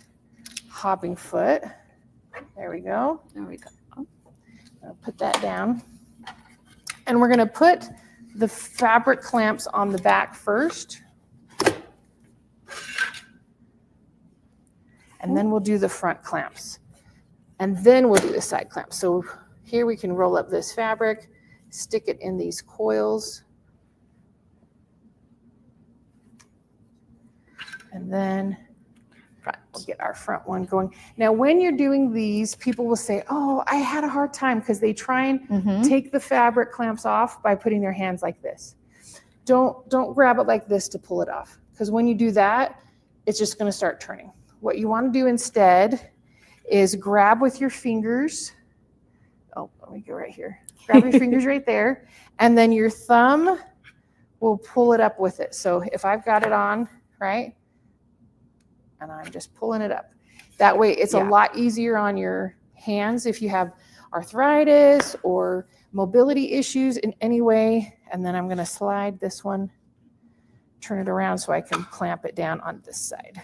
hopping foot. There we go. There we go. I'll put that down. And we're going to put the fabric clamps on the back first. And then we'll do the front clamps. And then we'll do the side clamps. So here we can roll up this fabric, stick it in these coils. And then we'll get our front one going. Now, when you're doing these, people will say, oh, I had a hard time because they try and Mm-hmm. take the fabric clamps off by putting their hands like this. Don't grab it like this to pull it off, because when you do that, it's just going to start turning. What you want to do instead is grab with your fingers. Oh, let me go right here. Grab your fingers right there, and then your thumb will pull it up with it. So if I've got it on, right, and I'm just pulling it up. That way it's a Yeah. lot easier on your hands if you have arthritis or mobility issues in any way. And then I'm going to slide this one, turn it around so I can clamp it down on this side.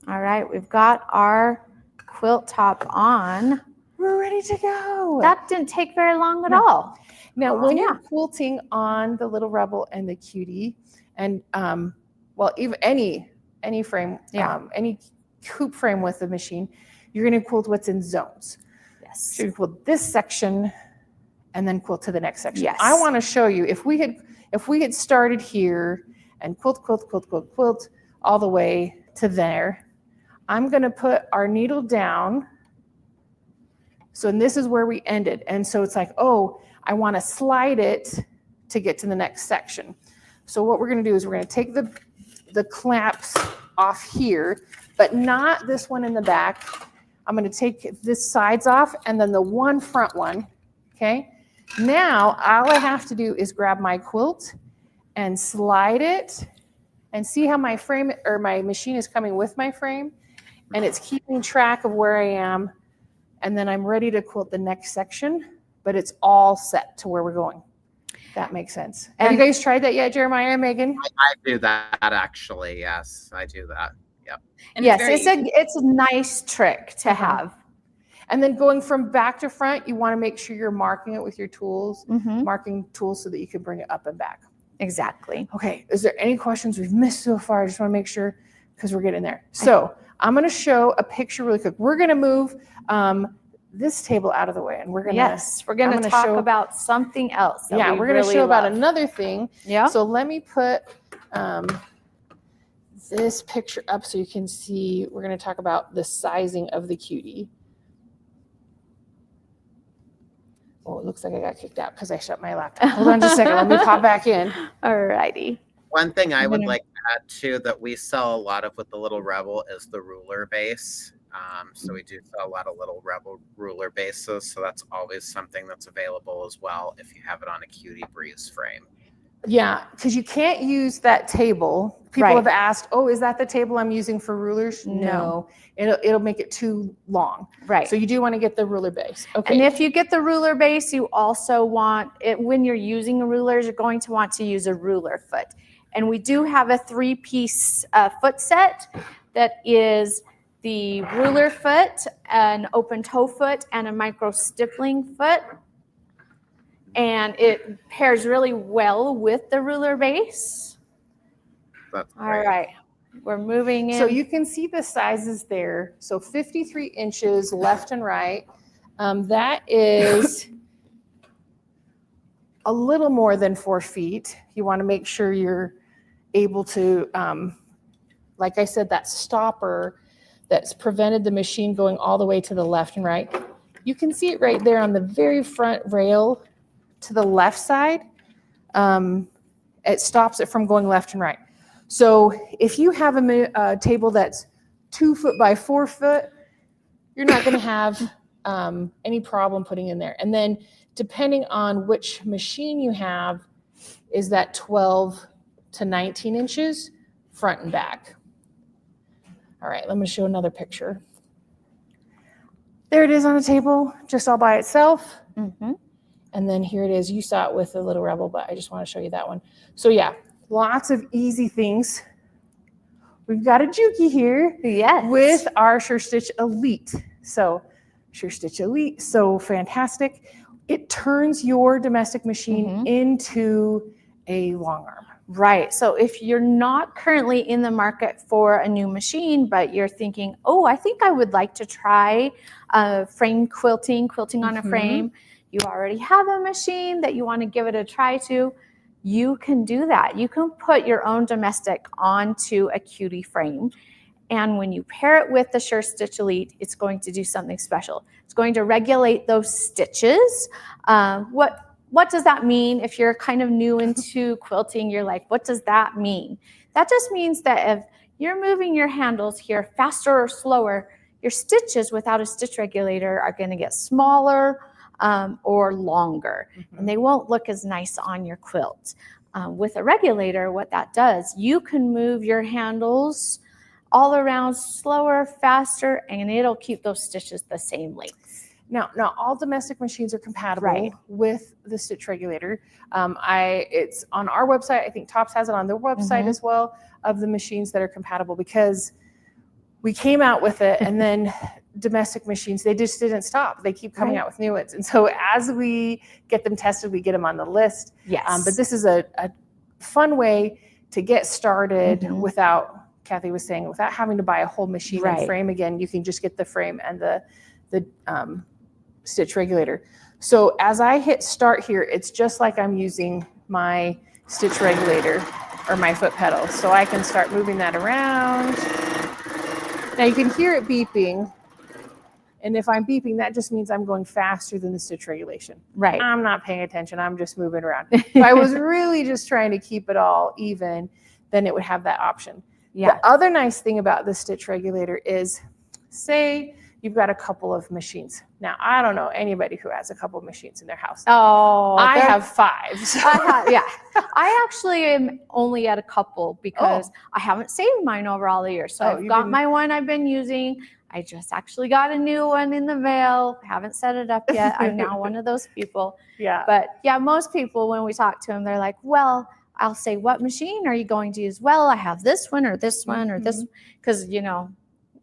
All right. We've got our quilt top on. We're ready to go. That didn't take very long at No. all. Now, when Yeah. you're quilting on the Little Rebel and the Cutie, and well, even any frame, Yeah. any hoop frame with the machine, you're going to quilt what's in zones. Yes. So you quilt this section, and then quilt to the next section. Yes. I want to show you if we had started here and quilt all the way to there. I'm going to put our needle down. So and this is where we ended. And so it's like, oh, I want to slide it to get to the next section. So what we're going to do is we're going to take the clamps off here, but not this one in the back. I'm going to take this sides off and then the one front one. Okay. Now all I have to do is grab my quilt and slide it and see how my frame or my machine is coming with my frame, and it's keeping track of where I am. And then I'm ready to quilt the next section, but it's all set to where we're going. That makes sense. Have you guys tried that yet, Jeremiah and Megan? I do that actually. Yes, I do that. Yep. And Yes, very it's a nice trick to Uh-huh. have. And then going from back to front, you want to make sure you're marking it with your tools, Mhm. marking tools so that you can bring it up and back. Exactly. Okay, is there any questions we've missed so far? I just want to make sure because we're getting there. So I'm going to show a picture really quick. We're going to move this table out of the way, and we're going to, Yes, we're going I'm to gonna talk show- about something else. That yeah, we we're going to really show about love. another thing. Yeah. So let me put this picture up so you can see. We're going to talk about the sizing of the Cutie. Oh, it looks like I got kicked out because I shut my laptop. Hold on just a second. Let me pop back in. All righty. One thing I would gonna- like to add too that we sell a lot of with the Little Rebel is the ruler base. So we do sell a lot of little rebel ruler bases. So that's always something that's available as well if you have it on a Cutie Breeze frame. Yeah, because you can't use that table. People Right. have asked, "Oh, is that the table I'm using for rulers?" No. It'll make it too long. Right. So you do want to get the ruler base. Okay. And if you get the ruler base, you also want it when you're using rulers, you're going to want to use a ruler foot. And we do have a 3-piece foot set that is the ruler foot, an open toe foot, and a micro stippling foot. And it pairs really well with the ruler base. That's All great. right, we're moving in. So you can see the sizes there. So 53 inches left and right. That is a little more than 4 feet. You want to make sure you're able to, like I said, that stopper that's prevented the machine going all the way to the left and right. You can see it right there on the very front rail to the left side. It stops it from going left and right. So if you have a table that's 2 foot by 4 foot, you're not going to have any problem putting in there. And then depending on which machine you have, is that 12 to 19 inches front and back. All right, let me show another picture. There it is on a table, just all by itself. Mm-hmm. And then here it is. You saw it with the little rebel, but I just want to show you that one. So yeah, lots of easy things. We've got a Juki here. Yes. With our Surestitch Elite. So Surestitch Elite, so fantastic. It turns your domestic machine into a long arm. Right. So if you're not currently in the market for a new machine, but you're thinking, oh, I think I would like to try frame quilting on a frame. You already have a machine that you want to give it a try to. You can do that. You can put your own domestic onto a Cutie frame. And when you pair it with the Surestitch Elite, it's going to do something special. It's going to regulate those stitches. What does that mean? If you're kind of new into quilting, you're like, what does that mean? That just means that if you're moving your handles here faster or slower, your stitches without a stitch regulator are going to get smaller or longer, and they won't look as nice on your quilt. With a regulator, what that does, you can move your handles all around slower, faster, and it'll keep those stitches the same length. Now all domestic machines are compatible with the stitch regulator. It's on our website. I think Tops has it on their website as well, of the machines that are compatible, because we came out with it and then domestic machines, they just didn't stop. They keep coming out with new ones. And so as we get them tested, we get them on the list. Yes. But this is a fun way to get started without, Kathy was saying, without having to buy a whole machine and frame again. You can just get the frame and the stitch regulator. So as I hit start here, it's just like I'm using my stitch regulator or my foot pedal. So I can start moving that around. Now you can hear it beeping. And if I'm beeping, that just means I'm going faster than the stitch regulation. Right. I'm not paying attention. I'm just moving around. If I was really just trying to keep it all even, then it would have that option. Yeah. The other nice thing about the stitch regulator is, say you've got a couple of machines. Now, I don't know anybody who has a couple of machines in their house. Oh, I have 5. So. I actually am only at a couple because I haven't saved mine over all the years. So I've got my one I've been using. I just actually got a new one in the mail. Haven't set it up yet. I'm now one of those people. Yeah. But yeah, most people, when we talk to them, they're like, well, I'll say, what machine are you going to use? Well, I have this one or this one or this, because, you know,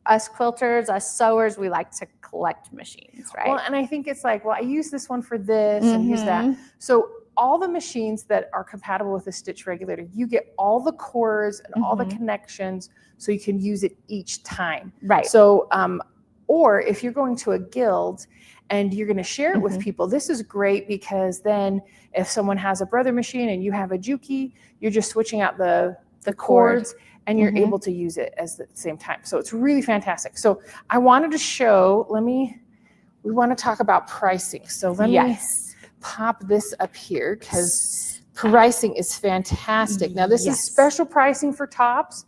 us quilters, us sewers, we like to collect machines, right? Well, and I think it's like, well, I use this one for this and use that. So all the machines that are compatible with the stitch regulator, you get all the cores and all the connections, so you can use it each time. Right. So, or if you're going to a guild and you're going to share it with people, this is great, because then if someone has a brother machine and you have a Juki, you're just switching out the cords and you're able to use it at the same time. So it's really fantastic. So I wanted to show, we want to talk about pricing. So let me pop this up here, because pricing is fantastic. Now this is special pricing for Tops.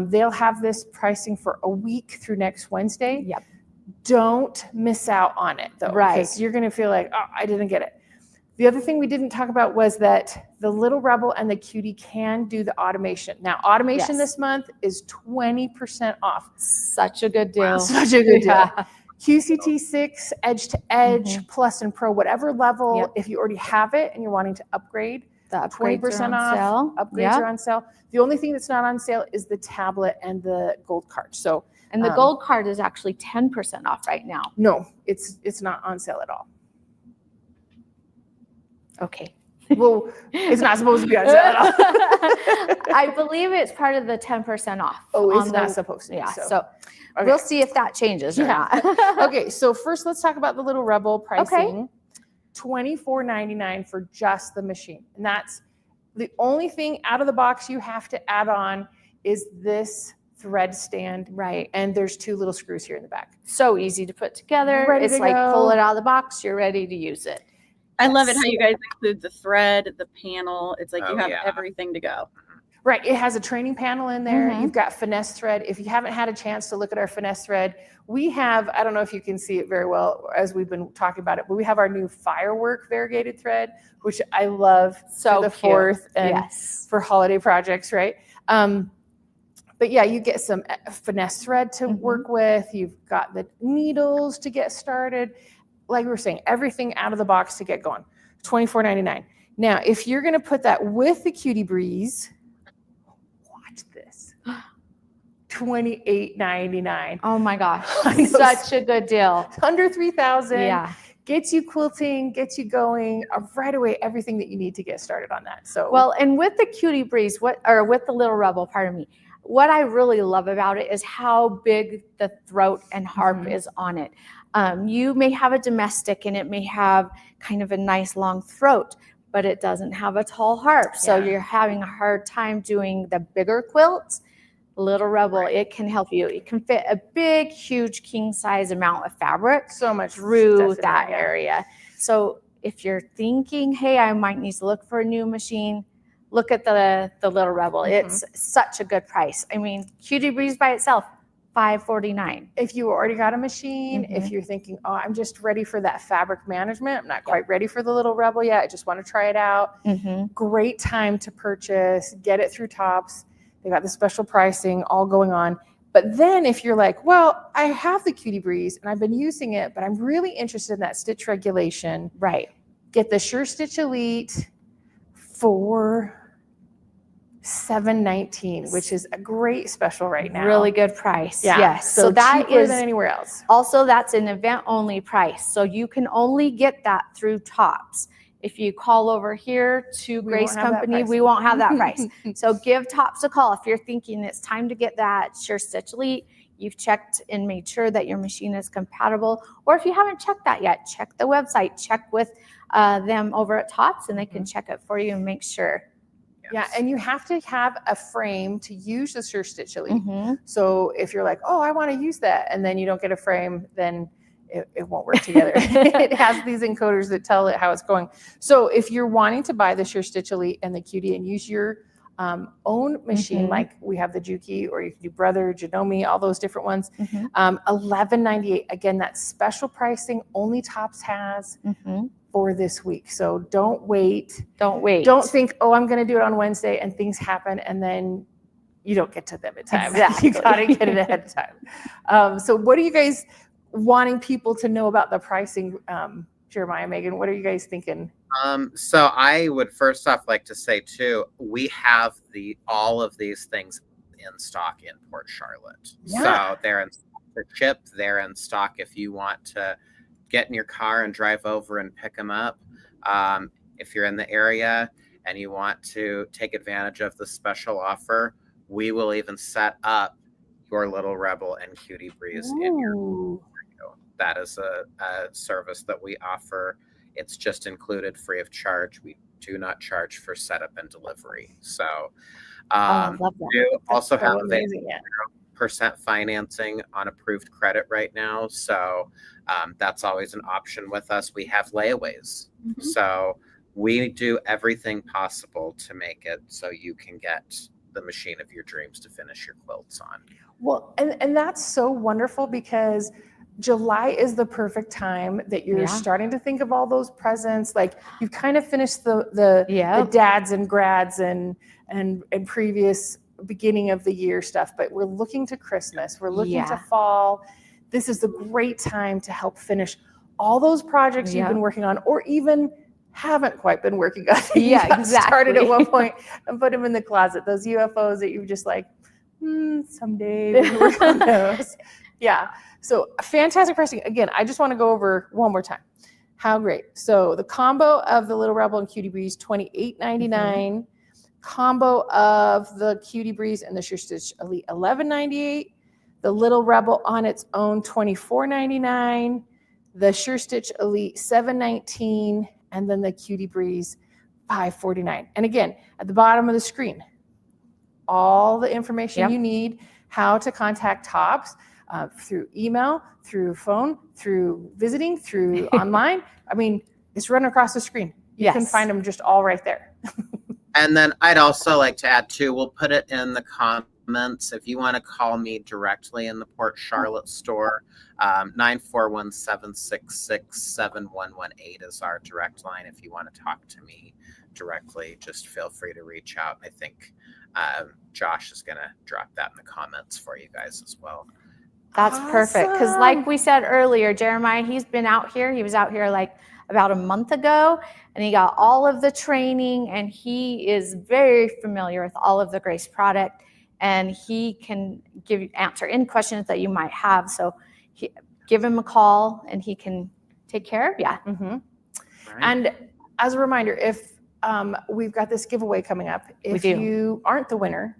They'll have this pricing for a week through next Wednesday. Yep. Don't miss out on it though, Right. because you're going to feel like, oh, I didn't get it. The other thing we didn't talk about was that the Little Rebel and the Cutie can do the automation. Now, automation this month is 20% off. Such a good deal. Such a good deal. Yeah. QCT6, Edge to Edge, Plus and Pro, whatever level, Yep. if you already have it and you're wanting to upgrade, The upgrades 20% are on off. sale. Upgrades Yep. are on sale. The only thing that's not on sale is the tablet and the gold card. So, And the gold card is actually 10% off right now. no, it's not on sale at all. Okay. Well, it's not supposed to be on sale at all. I believe it's part of the 10% off. Oh, it's on not the- supposed to be. Yeah. So, So okay. we'll see if that changes or Yeah. not. Okay, so first let's talk about the Little Rebel pricing. $24.99 for just the machine. And that's the only thing out of the box you have to add on is this thread stand. Right. And there's 2 little screws here in the back. So easy to put together. Ready It's to like go. pull it out of the box. You're ready to use it. I love it how you guys include the thread, the panel. It's like Oh, you have yeah. everything to go. Right, it has a training panel in there. Mhm. You've got finesse thread. If you haven't had a chance to look at our finesse thread, we have, I don't know if you can see it very well as we've been talking about it, but we have our new firework variegated thread, which I love So for the cute. 4th and Yes. for holiday projects, right? But yeah, you get some finesse thread to work with. You've got the needles to get started. Like we were saying, everything out of the box to get going. $24.99. Now, if you're going to put that with the Cutie Breeze, watch this. $28.99. Oh my gosh. I know. Such a good deal. Under $3,000. Yeah. Gets you quilting, gets you going right away. Everything that you need to get started on that. So Well, and with the Cutie Breeze, or with the Little Rebel, pardon me, what I really love about it is how big the throat and harp is on it. You may have a domestic and it may have kind of a nice long throat, but it doesn't have a tall harp. So Yeah. you're having a hard time doing the bigger quilts. Little Rebel, it can help you. It can fit a big, huge king size amount of fabric so much through stuff in that there, yeah. area. So if you're thinking, hey, I might need to look for a new machine, look at the Little Rebel. It's such a good price. I mean, Cutie Breeze by itself, $549. If you already got a machine, if you're thinking, oh, I'm just ready for that fabric management, I'm not quite ready for the Little Rebel yet, I just want to try it out. Great time to purchase, get it through Tops. They got the special pricing all going on. But then if you're like, well, I have the Cutie Breeze and I've been using it, but I'm really interested in that stitch regulation. Right. Get the Surestitch Elite for $719, which is a great special right now. Really good price. Yeah. Yes. So that cheaper is than anywhere else. also, that's an event only price. So you can only get that through Tops. If you call over here to We Grace won't have that Company, price. we won't have that price. So give Tops a call. If you're thinking it's time to get that Surestitch Elite, you've checked and made sure that your machine is compatible. Or if you haven't checked that yet, check the website, check with them over at Tops and they can check it for you and make sure. Yeah, and you have to have a frame to use the Surestitch Elite. So if you're like, oh, I want to use that, and then you don't get a frame, then it won't work together. It has these encoders that tell it how it's going. So if you're wanting to buy the Surestitch Elite and the Cutie and use your own machine, like we have the Juki, or you can do Brother, Janome, all those different ones, $11.98. Again, that's special pricing, only Tops has for this week. So don't wait. Don't wait. Don't think, oh, I'm going to do it on Wednesday and things happen and then you don't get to them in time. Exactly. You got to get it ahead of time. So what are you guys wanting people to know about the pricing? Jeremiah, Megan, what are you guys thinking? So I would first off like to say too, we have all of these things in stock in Port Charlotte. Yeah. So they're in stock for ship. They're in stock if you want to get in your car and drive over and pick them up. If you're in the area and you want to take advantage of the special offer, we will even set up your Little Rebel and Cutie Breeze in your. That is a service that we offer. It's just included free of charge. We do not charge for setup and delivery. So love that. we also have amazing. 0% financing on approved credit right now. So that's always an option with us. We have layaways. So we do everything possible to make it so you can get the machine of your dreams to finish your quilts on. Well, and that's so wonderful because July is the perfect time that you're starting to think of all those presents. Like you've kind of finished the dads and grads and previous beginning of the year stuff, but we're looking to Christmas. We're looking to fall. This is a great time to help finish all those projects you've been working on, or even haven't quite been working on. Started at one point and put them in the closet. Those UFOs that you're just like, someday we can work on those. Yeah. So fantastic pricing. Again, I just want to go over one more time. How great. So the combo of the Little Rebel and Cutie Breeze, $28.99. Combo of the Cutie Breeze and the Surestitch Elite, $11.98. The Little Rebel on its own, $24.99. The Surestitch Elite, $7.19. And then the Cutie Breeze, $5.49. And again, at the bottom of the screen, all the information you need, how to contact Tops through email, through phone, through visiting, through online. I mean, it's running across the screen. You can find them just all right there. And then I'd also like to add too, we'll put it in the comments. If you want to call me directly in the Port Charlotte store, 941-766-7118 is our direct line. If you want to talk to me directly, just feel free to reach out. I think Josh is going to drop that in the comments for you guys as well. That's perfect. Because like we said earlier, Jeremiah, he's been out here. He was out here like about a month ago, and he got all of the training, and he is very familiar with all of the Grace product, and he can answer any questions that you might have. So give him a call, and he can take care of you. Right. And as a reminder, if we've got this giveaway coming up, if you aren't the winner,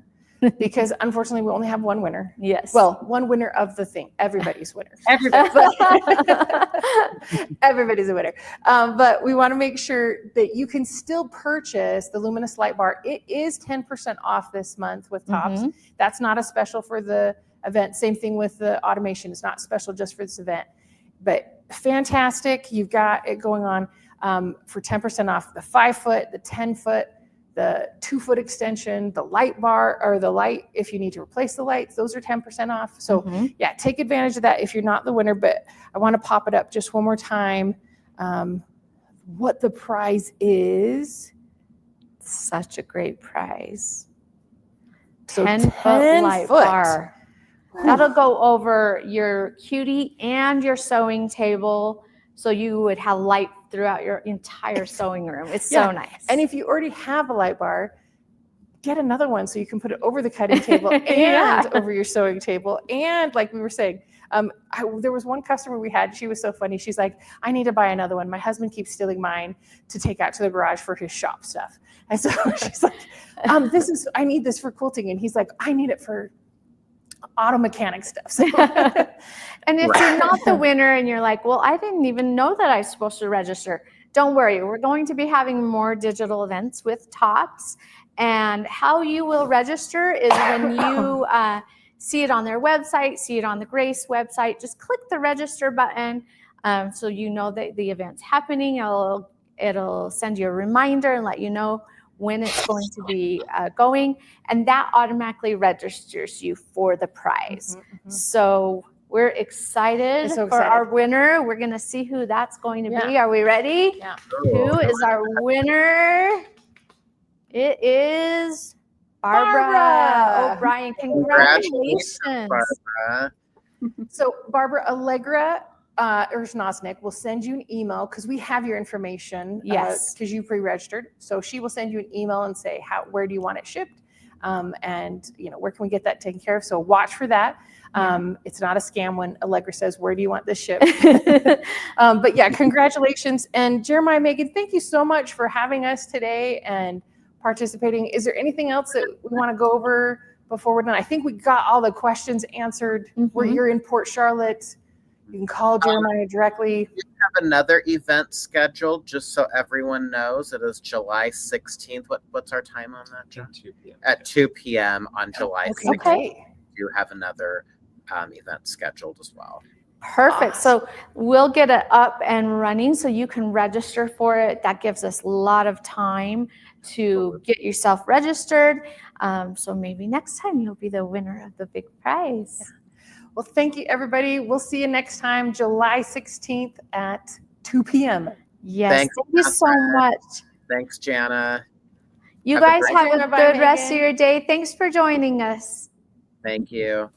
because unfortunately we only have one winner. Yes. Well, one winner of the thing. Everybody's winners. Everybody's a winner. But we want to make sure that you can still purchase the Luminous Light Bar. It is 10% off this month with Tops. That's not a special for the event. Same thing with the automation. It's not special just for this event. But fantastic. You've got it going on for 10% off the 5-foot, the 10-foot, the 2-foot extension, the light bar, or the light, if you need to replace the lights, those are 10% off. So yeah, take advantage of that if you're not the winner, but I want to pop it up just one more time. What the prize is. Such a great prize. So 10-foot light bar. That'll go over your cutie and your sewing table. So you would have light throughout your entire sewing room. It's so nice. And if you already have a light bar, get another one so you can put it over the cutting table and over your sewing table. And like we were saying, there was one customer we had, she was so funny. She's like, I need to buy another one. My husband keeps stealing mine to take out to the garage for his shop stuff. And so she's like, I need this for quilting. And he's like, I need it for auto mechanic stuff. So. And if you're not the winner and you're like, well, I didn't even know that I was supposed to register, don't worry. We're going to be having more digital events with Tops. And how you will register is when you see it on their website, see it on the Grace website, just click the register button so you know that the event's happening. It'll send you a reminder and let you know when it's going to be going, and that automatically registers you for the prize. So we're excited for our winner. We're going to see who that's going to be. Are we ready? Yeah. Who is our winner? It is Barbara O'Brien. Congratulations. Barbara. So Barbara, Allegra or Snosnik will send you an email because we have your information. Yes. Because you pre-registered. So she will send you an email and say, where do you want it shipped? And where can we get that taken care of? So watch for that. It's not a scam when Allegra says, where do you want this shipped? But yeah, congratulations. And Jeremiah, Megan, thank you so much for having us today and participating. Is there anything else that we want to go over before we're done? I think we got all the questions answered. Where you're in Port Charlotte, you can call Jeremiah directly. We have another event scheduled, just so everyone knows. It is July 16th. What's our time on that, John? 2 p.m. At 2 p.m. on July 16th. Okay. You have another event scheduled as well. Perfect. So we'll get it up and running so you can register for it. That gives us a lot of time to get yourself registered. So maybe next time you'll be the winner of the big prize. Well, thank you, everybody. We'll see you next time, July 16th at 2 p.m. Yes. Thanks, Thank you so Jennifer. much. Thanks, Jana. You Have a guys great have a day. Bye, good rest of Megan. your day. Thanks for joining us. Thank you.